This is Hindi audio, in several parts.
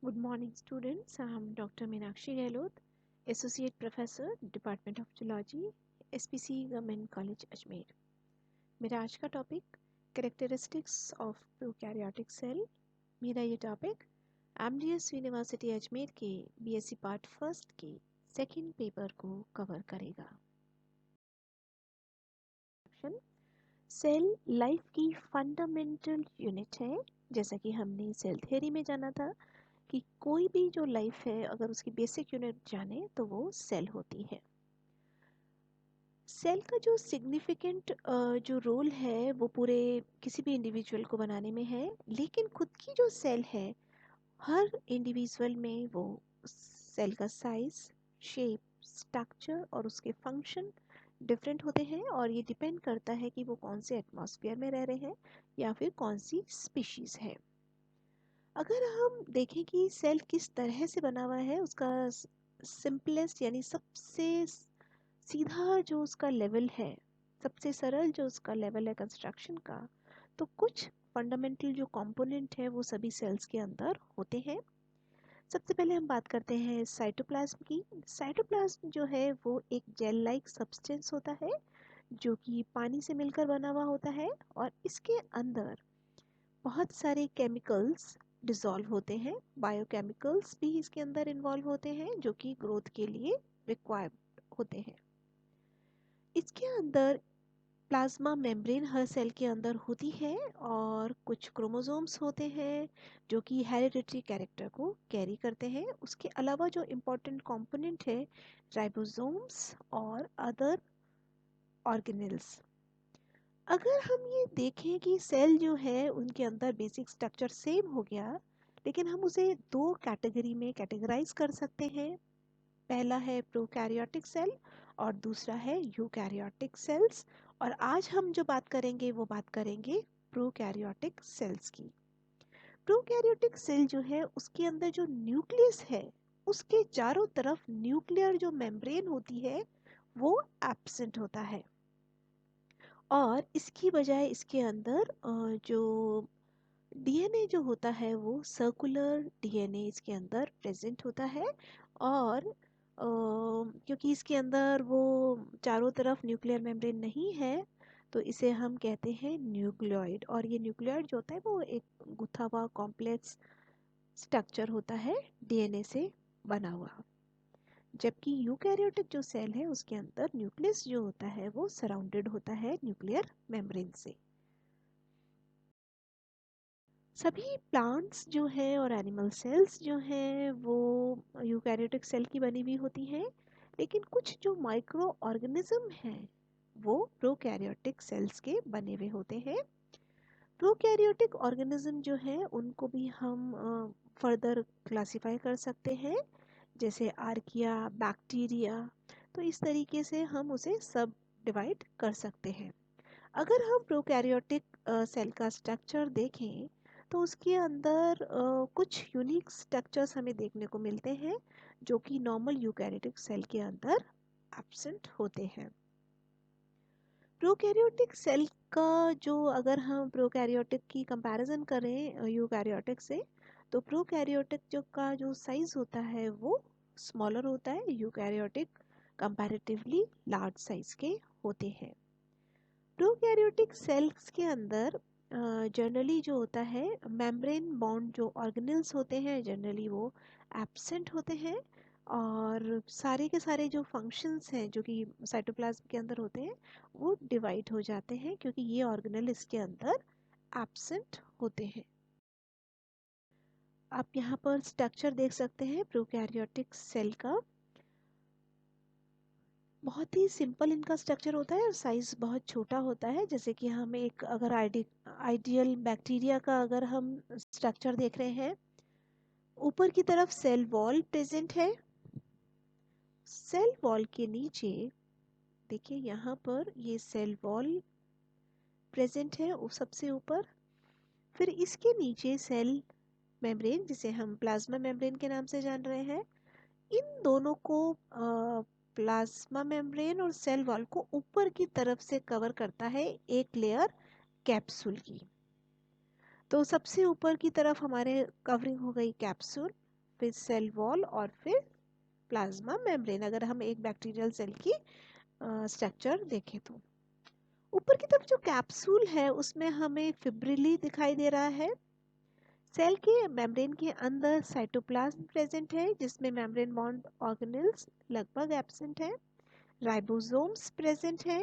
Good morning, students. I'm Dr. Meenakshi Gehlot, Associate Professor, Department of Zoology, SPC Government College, Ajmer. मेरा आज का topic characteristics of prokaryotic cell. मेरा ये टॉपिक एमडीएस यूनिवर्सिटी अजमेर के बीएससी पार्ट फर्स्ट के सेकंड पेपर को कवर करेगा। सेल लाइफ की फंडामेंटल यूनिट है। जैसा कि हमने सेल थ्योरी में जाना था कि कोई भी जो लाइफ है अगर उसकी बेसिक यूनिट जाने तो वो सेल होती है। सेल का जो सिग्निफिकेंट जो रोल है वो पूरे किसी भी इंडिविजुअल को बनाने में है, लेकिन खुद की जो सेल है हर इंडिविजुअल में वो सेल का साइज, शेप, स्ट्रक्चर और उसके फंक्शन डिफरेंट होते हैं और ये डिपेंड करता है कि वो कौन से एटमॉस्फेयर में रह रहे हैं या फिर कौन सी स्पीशीज है। अगर हम देखें कि सेल किस तरह से बना हुआ है, उसका सिंपलेस्ट यानी सबसे सीधा जो उसका लेवल है, सबसे सरल जो उसका लेवल है कंस्ट्रक्शन का, तो कुछ फंडामेंटल जो कंपोनेंट है वो सभी सेल्स के अंदर होते हैं। सबसे पहले हम बात करते हैं साइटोप्लाज्म की। साइटोप्लाज्म जो है वो एक जेल लाइक सब्सटेंस होता है जो कि पानी से मिलकर बना हुआ होता है और इसके अंदर बहुत सारे केमिकल्स डिसॉल्व होते हैं। बायोकेमिकल्स भी इसके अंदर इन्वॉल्व होते हैं जो कि ग्रोथ के लिए रिक्वायर्ड होते हैं। इसके अंदर प्लाज्मा मेम्ब्रेन हर सेल के अंदर होती है और कुछ क्रोमोसोम्स होते हैं जो कि हेरिडिटरी कैरेक्टर को कैरी करते हैं। उसके अलावा जो इम्पोर्टेंट कंपोनेंट है राइबोसोम्स और अदर ऑर्गेनेल्स। अगर हम ये देखें कि सेल जो है उनके अंदर बेसिक स्ट्रक्चर सेम हो गया, लेकिन हम उसे दो कैटेगरी में कैटेगराइज कर सकते हैं। पहला है प्रोकैरियोटिक सेल और दूसरा है यूकैरियोटिक सेल्स। और आज हम जो बात करेंगे वो बात करेंगे प्रोकैरियोटिक सेल्स की। प्रोकैरियोटिक सेल जो है उसके अंदर जो न्यूक्लियस है उसके चारों तरफ न्यूक्लियर जो मेम्ब्रेन होती है वो एब्सेंट होता है और इसकी बजाय इसके अंदर जो डीएनए जो होता है वो सर्कुलर डीएनए इसके अंदर प्रेजेंट होता है। और क्योंकि इसके अंदर वो चारों तरफ न्यूक्लियर मेम्ब्रेन नहीं है तो इसे हम कहते हैं न्यूक्लियोइड। और ये न्यूक्लियोइड जो होता है वो एक गुथा हुआ कॉम्प्लेक्स स्ट्रक्चर होता है डीएनए से बना हुआ। जबकि यूकैरियोटिक जो सेल है उसके अंदर न्यूक्लियस जो होता है वो सराउंडेड होता है न्यूक्लियर मेम्ब्रेन से। सभी प्लांट्स जो है और एनिमल सेल्स जो हैं वो यूकैरियोटिक सेल की बनी हुई होती हैं, लेकिन कुछ जो माइक्रो ऑर्गेनिज्म हैं वो प्रोकैरियोटिक सेल्स के बने हुए होते हैं। प्रोकैरियोटिक ऑर्गेनिज्म जो है उनको भी हम फर्दर क्लासिफाई कर सकते हैं, जैसे आर्किया, बैक्टीरिया। तो इस तरीके से हम उसे सब डिवाइड कर सकते हैं। अगर हम प्रोकैरियोटिक सेल का स्ट्रक्चर देखें तो उसके अंदर कुछ यूनिक स्ट्रक्चर्स हमें देखने को मिलते हैं जो कि नॉर्मल यूकैरियोटिक सेल के अंदर एब्सेंट होते हैं। प्रोकैरियोटिक सेल का जो अगर हम प्रोकैरियोटिक की कंपैरिजन करें यूकैरियोटिक से, तो प्रोकैरियोटिक जो का जो साइज होता है वो स्मॉलर होता है, यूकैरियोटिक कंपैरेटिवली लार्ज साइज के होते हैं। प्रोकैरियोटिक सेल्स के अंदर जनरली जो होता है मेम्ब्रेन बॉन्ड जो ऑर्गेनेल्स होते हैं जनरली वो एब्सेंट होते हैं और सारे के सारे जो फंक्शंस हैं जो कि साइटोप्लाज्म के अंदर होते हैं वो डिवाइड हो जाते हैं क्योंकि ये ऑर्गेनेल इसके अंदर एब्सेंट होते हैं। आप यहाँ पर स्ट्रक्चर देख सकते हैं प्रोकैरियोटिक सेल का। बहुत ही सिंपल इनका स्ट्रक्चर होता है और साइज बहुत छोटा होता है। जैसे कि हम एक अगर आइडियल बैक्टीरिया का अगर हम स्ट्रक्चर देख रहे हैं, ऊपर की तरफ सेल वॉल प्रेजेंट है। सेल वॉल के नीचे देखिए यहाँ पर ये सेल वॉल प्रेजेंट है वो सबसे ऊपर। फिर इसके नीचे सेल मेम्ब्रेन जिसे हम प्लाज्मा मेम्ब्रेन के नाम से जान रहे हैं, इन दोनों को प्लाज्मा मेम्ब्रेन और सेल वॉल को ऊपर की तरफ से कवर करता है एक लेयर कैप्सूल की। तो सबसे ऊपर की तरफ हमारे कवरिंग हो गई कैप्सूल, फिर सेल वॉल और फिर प्लाज्मा मेम्ब्रेन, अगर हम एक बैक्टीरियल सेल की स्ट्रक्चर देखें तो। ऊपर की तरफ जो कैप्सूल है उसमें हमें फिब्रिली दिखाई दे रहा है। सेल के मेम्ब्रेन के अंदर साइटोप्लाज्म प्रेजेंट है जिसमें मेम्ब्रेन बॉन्ड ऑर्गेनेल्स लगभग एब्सेंट है। राइबोसोम्स प्रेजेंट है,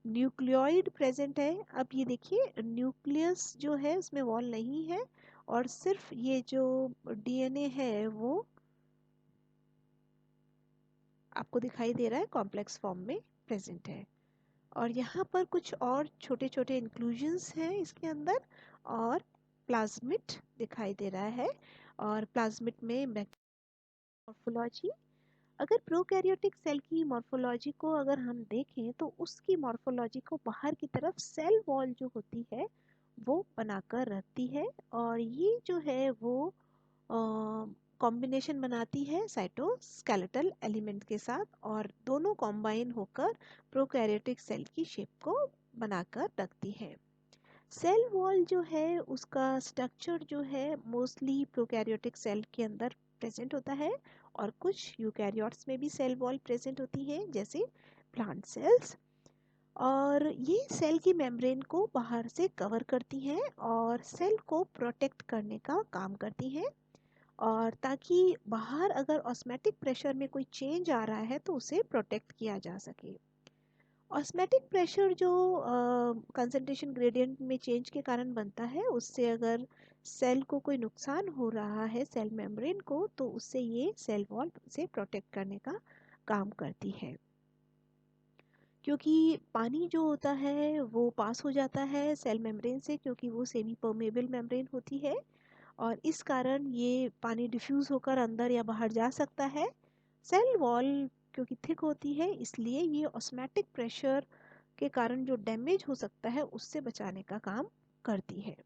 न्यूक्लियोइड प्रेजेंट है। अब ये देखिए न्यूक्लियस जो है उसमें वॉल नहीं है और सिर्फ ये जो डीएनए है वो आपको दिखाई दे रहा है कॉम्प्लेक्स फॉर्म में प्रेजेंट है। और यहाँ पर कुछ और छोटे छोटे इंक्लूजन्स हैं इसके अंदर, और प्लाज्मिड दिखाई दे रहा है। और प्लाज्मिड में मॉर्फोलॉजी, अगर प्रोकैरियोटिक सेल की मॉर्फोलॉजी को अगर हम देखें तो उसकी मॉर्फोलॉजी को बाहर की तरफ सेल वॉल जो होती है वो बनाकर रखती है, और ये जो है वो कॉम्बिनेशन बनाती है साइटोस्केलेटल एलिमेंट के साथ, और दोनों कॉम्बाइन होकर प्रोकैरियोटिक सेल की शेप को बनाकर रखती है। सेल वॉल जो है उसका स्ट्रक्चर जो है मोस्टली प्रोकैरियोटिक सेल के अंदर प्रेजेंट होता है, और कुछ यूकैरियोट्स में भी सेल वॉल प्रेजेंट होती है जैसे प्लांट सेल्स। और ये सेल की मेम्ब्रेन को बाहर से कवर करती हैं और सेल को प्रोटेक्ट करने का काम करती हैं, और ताकि बाहर अगर ऑस्मेटिक प्रेशर में कोई चेंज आ रहा है तो उसे प्रोटेक्ट किया जा सके। ऑस्मेटिक प्रेशर जो कंसंट्रेशन ग्रेडियंट में चेंज के कारण बनता है, उससे अगर सेल को कोई नुकसान हो रहा है सेल मेम्ब्रेन को, तो उससे ये सेल वॉल से प्रोटेक्ट करने का काम करती है। क्योंकि पानी जो होता है वो पास हो जाता है सेल मेम्ब्रेन से, क्योंकि वो सेमी परमेबल मेम्ब्रेन होती है, और इस कारण ये पानी डिफ्यूज होकर अंदर या बाहर जा सकता है। सेल वॉल क्योंकि थिक होती है इसलिए ये ऑस्मेटिक प्रेशर के कारण जो डैमेज हो सकता है उससे बचाने का काम करती है।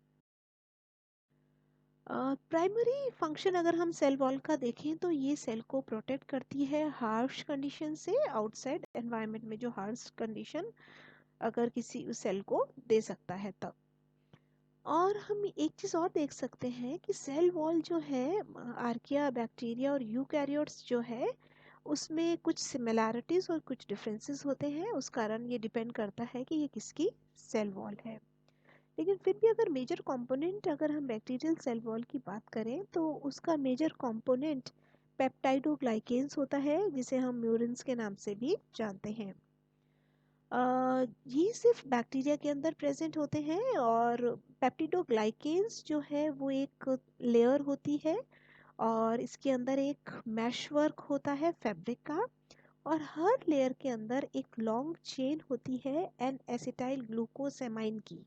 प्राइमरी फंक्शन अगर हम सेल वॉल का देखें तो ये सेल को प्रोटेक्ट करती है हार्श कंडीशन से, आउटसाइड एनवायरनमेंट में जो हार्श कंडीशन अगर किसी उस सेल को दे सकता है तब। और हम एक चीज़ और देख सकते हैं कि सेल वॉल जो है आर्किया, बैक्टीरिया और यूकैरियोट्स जो है उसमें कुछ सिमिलैरिटीज और कुछ डिफरेंसेस होते हैं, उस कारण ये डिपेंड करता है कि ये किसकी सेल वॉल है। लेकिन फिर भी अगर मेजर कंपोनेंट अगर हम बैक्टीरियल सेल वॉल की बात करें तो उसका मेजर कंपोनेंट पेप्टाइडोग्लाइकेन्स होता है, जिसे हम म्यूरिन्स के नाम से भी जानते हैं। ये सिर्फ बैक्टीरिया के अंदर प्रेजेंट होते हैं, और पेप्टिडोग्लाइकेन्स जो है वो एक लेयर होती है, और इसके अंदर एक मैश वर्क होता है फैब्रिक का, और हर लेयर के अंदर एक लॉन्ग चेन होती है एन एसिटाइल ग्लूकोसेमाइन की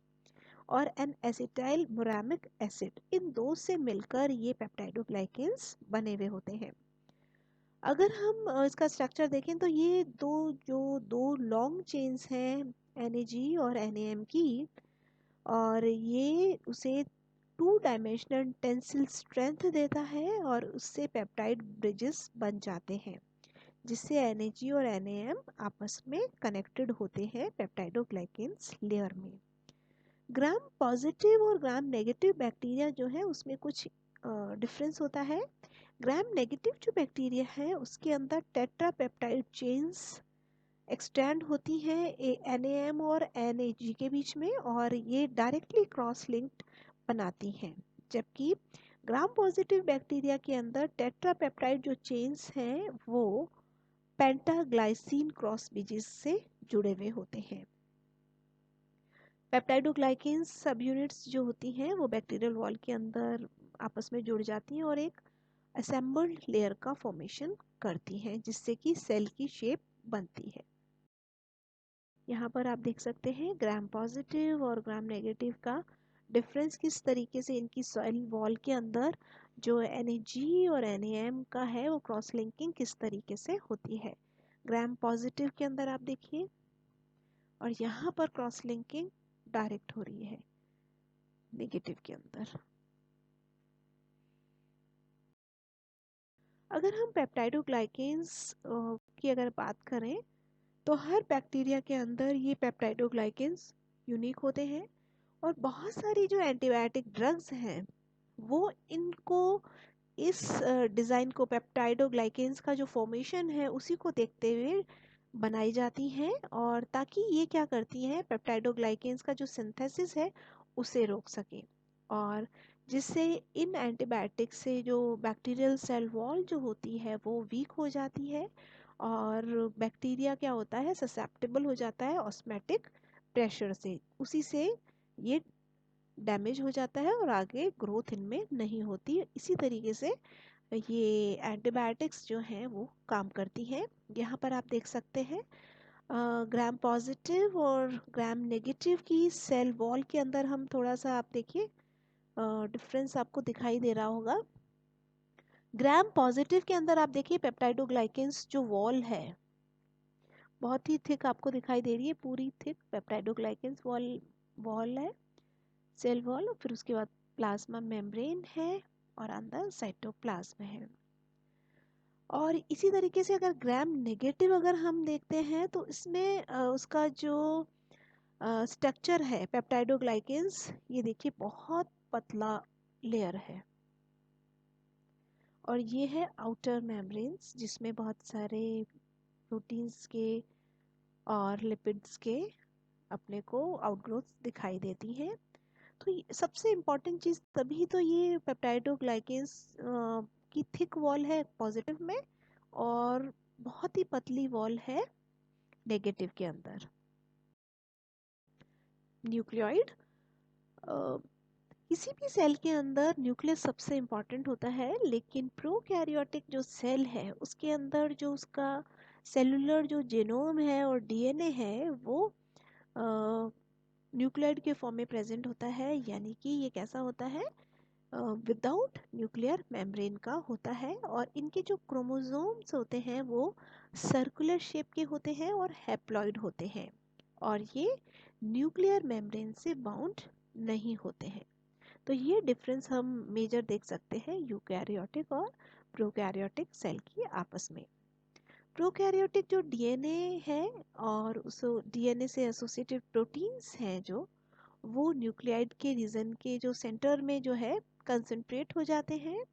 और एन एसिटाइल मुरामिक एसिड, इन दो से मिलकर ये पेप्टाइडोग्लाइकेन्स बने हुए होते हैं। अगर हम इसका स्ट्रक्चर देखें तो ये दो लॉन्ग चेन्स हैं NAG और NAM की, और ये उसे टू डायमेंशनल टेंसिल स्ट्रेंथ देता है और उससे पेप्टाइड ब्रिजेस बन जाते हैं, जिससे NAG और NAM आपस में कनेक्टेड होते हैं पेप्टाइडोग्लाइकेन्स लेयर में। ग्राम पॉजिटिव और ग्राम नेगेटिव बैक्टीरिया जो है उसमें कुछ डिफरेंस होता है। ग्राम नेगेटिव जो बैक्टीरिया है उसके अंदर टेट्रा पेप्टाइड चेन्स एक्सटेंड होती हैं NAM और NAG के बीच में, और ये डायरेक्टली क्रॉस लिंक्ड बनाती हैं, जबकि ग्राम पॉजिटिव बैक्टीरिया के अंदर टेट्रा पेप्टाइड जो चेन्स हैं वो पेंटाग्लाइसिन क्रॉस ब्रिजेस से जुड़े हुए होते हैं। पेप्टाइडोग्लाइकेन्स सब यूनिट्स जो होती हैं वो बैक्टीरियल वॉल के अंदर आपस में जुड़ जाती हैं और एक असेंबल्ड लेयर का फॉर्मेशन करती हैं, जिससे कि सेल की शेप बनती है। यहाँ पर आप देख सकते हैं ग्राम पॉजिटिव और ग्राम नेगेटिव का डिफरेंस, किस तरीके से इनकी सेल वॉल के अंदर जो NAG और NAM का है वो क्रॉस लिंकिंग किस तरीके से होती है। ग्राम पॉजिटिव के अंदर आप देखिए, और यहाँ पर क्रॉस लिंकिंग डायरेक्ट हो रही है नेगेटिव के अंदर। अगर हम पेप्टाइडोग्लाइकेन्स की अगर बात करें तो हर बैक्टीरिया के अंदर ये पेप्टाइडोग्लाइकेन्स यूनिक होते हैं, और बहुत सारी जो एंटीबायोटिक ड्रग्स हैं वो इनको इस डिज़ाइन को पेप्टाइडोग्लाइकेन्स का जो फॉर्मेशन है उसी को देखते हुए बनाई जाती हैं, और ताकि ये क्या करती हैं, पेप्टाइडोग्लाइकेन्स का जो सिंथेसिस है उसे रोक सके, और जिससे इन एंटीबायोटिक से जो बैक्टीरियल सेल वॉल जो होती है वो वीक हो जाती है, और बैक्टीरिया क्या होता है, ससेप्टेबल हो जाता है ऑस्मेटिक प्रेशर से, उसी से ये डैमेज हो जाता है और आगे ग्रोथ इनमें नहीं होती। इसी तरीके से ये एंटीबायोटिक्स जो हैं वो काम करती हैं। यहाँ पर आप देख सकते हैं ग्राम पॉजिटिव और ग्राम नेगेटिव की सेल वॉल के अंदर हम थोड़ा सा, आप देखिए डिफरेंस आपको दिखाई दे रहा होगा। ग्राम पॉजिटिव के अंदर आप देखिए पेप्टाइडोग्लाइकेन्स जो वॉल है बहुत ही थिक आपको दिखाई दे रही है, पूरी थिक पेप्टाइडोग्लाइकेन्स वॉल वॉल है, सेल वॉल। फिर उसके बाद प्लाज्मा मेम्ब्रेन है और अंदर साइटोप्लाज्म है। और इसी तरीके से अगर ग्राम नेगेटिव अगर हम देखते हैं तो इसमें उसका जो स्ट्रक्चर है पेप्टाइडोग्लाइकेन्स, ये देखिए बहुत पतला लेयर है, और ये है आउटर मेम्ब्रेन्स जिसमें बहुत सारे प्रोटीन्स के और लिपिड्स के अपने को आउटग्रोथ दिखाई देती हैं। तो सबसे इम्पॉर्टेंट चीज़ तभी तो ये पेप्टाइडोग्लाइकेन्स की थिक वॉल है पॉजिटिव में, और बहुत ही पतली वॉल है नेगेटिव के अंदर। न्यूक्लियोइड, किसी भी सेल के अंदर न्यूक्लियस सबसे इम्पॉर्टेंट होता है, लेकिन प्रोकैरियोटिक जो सेल है उसके अंदर जो उसका सेलुलर जो जीनोम है और डीएनए है वो न्यूक्लियोइड के फॉर्म में प्रेजेंट होता है, यानी कि ये कैसा होता है, विदाउट न्यूक्लियर मेम्ब्रेन का होता है, और इनके जो क्रोमोसोम्स होते हैं वो सर्कुलर शेप के होते हैं और हैप्लॉइड होते हैं, और ये न्यूक्लियर मेम्ब्रेन से बाउंड नहीं होते हैं। तो ये डिफरेंस हम मेजर देख सकते हैं यूकैरियोटिक और प्रोकैरियोटिक सेल की आपस में। प्रोकैरियोटिक जो डीएनए है और उस डीएनए से एसोसिएटेड प्रोटीन्स हैं जो, वो न्यूक्लियाइड के रीजन के जो सेंटर में जो है कंसंट्रेट हो जाते हैं,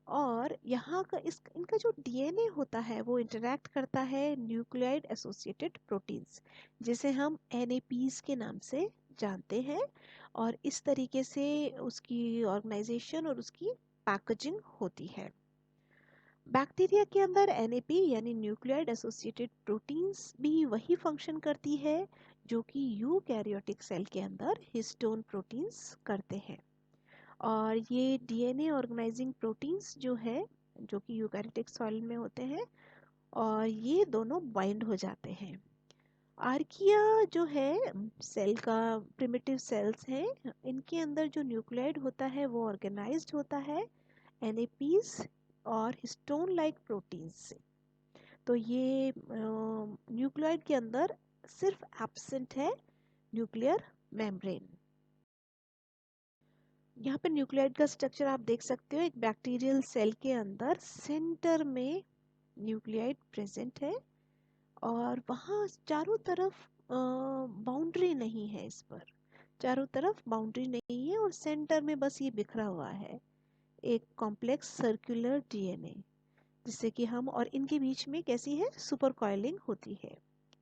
और यहाँ का इनका जो डीएनए होता है वो इंटरैक्ट करता है न्यूक्लियाइड एसोसिएटेड प्रोटीन्स, जिसे हम एनएपीज के नाम से जानते हैं, और इस तरीके से उसकी ऑर्गेनाइजेशन और उसकी पैकेजिंग होती है। बैक्टीरिया के अंदर एनएपी यानी न्यूक्लियाइड एसोसिएटेड प्रोटीन्स भी वही फंक्शन करती है जो कि यूकैरियोटिक सेल के अंदर हिस्टोन प्रोटीन्स करते हैं, और ये डीएनए ऑर्गेनाइजिंग प्रोटीन्स जो है जो कि यूकैरियोटिक सेल में होते हैं, और ये दोनों बाइंड हो जाते हैं। आर्किया जो है सेल का प्रिमिटिव सेल्स हैं, इनके अंदर जो न्यूक्लियाइड होता है वो ऑर्गेनाइज्ड होता है एनएपीज और हिस्टोन लाइक प्रोटीन्स से। तो ये न्यूक्लियाइड के अंदर सिर्फ एब्सेंट है न्यूक्लियर मेम्ब्रेन। यहाँ पे न्यूक्लियाइड का स्ट्रक्चर आप देख सकते हो, एक बैक्टीरियल सेल के अंदर सेंटर में न्यूक्लियाइड प्रेजेंट है, और वहाँ चारों तरफ बाउंड्री नहीं है, इस पर चारों तरफ बाउंड्री नहीं है, और सेंटर में बस ये बिखरा हुआ है एक कॉम्प्लेक्स सर्कुलर डीएनए, जिससे कि हम, और इनके बीच में कैसी है, सुपर कॉइलिंग होती है।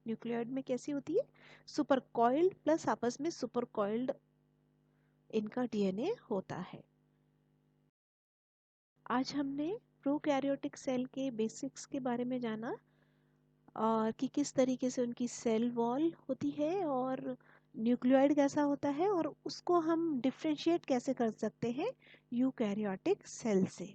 न्यूक्लियोइड में कैसी होती है, सुपर कॉइल्ड प्लस आपस में सुपर कॉइल्ड इनका डीएनए होता है। आज हमने प्रोकैरियोटिक सेल के बेसिक्स के बारे में जाना, और कि किस तरीके से उनकी सेल वॉल होती है और न्यूक्लियोइड कैसा होता है, और उसको हम डिफ्रेंशिएट कैसे कर सकते हैं यूकैरियोटिक सेल से।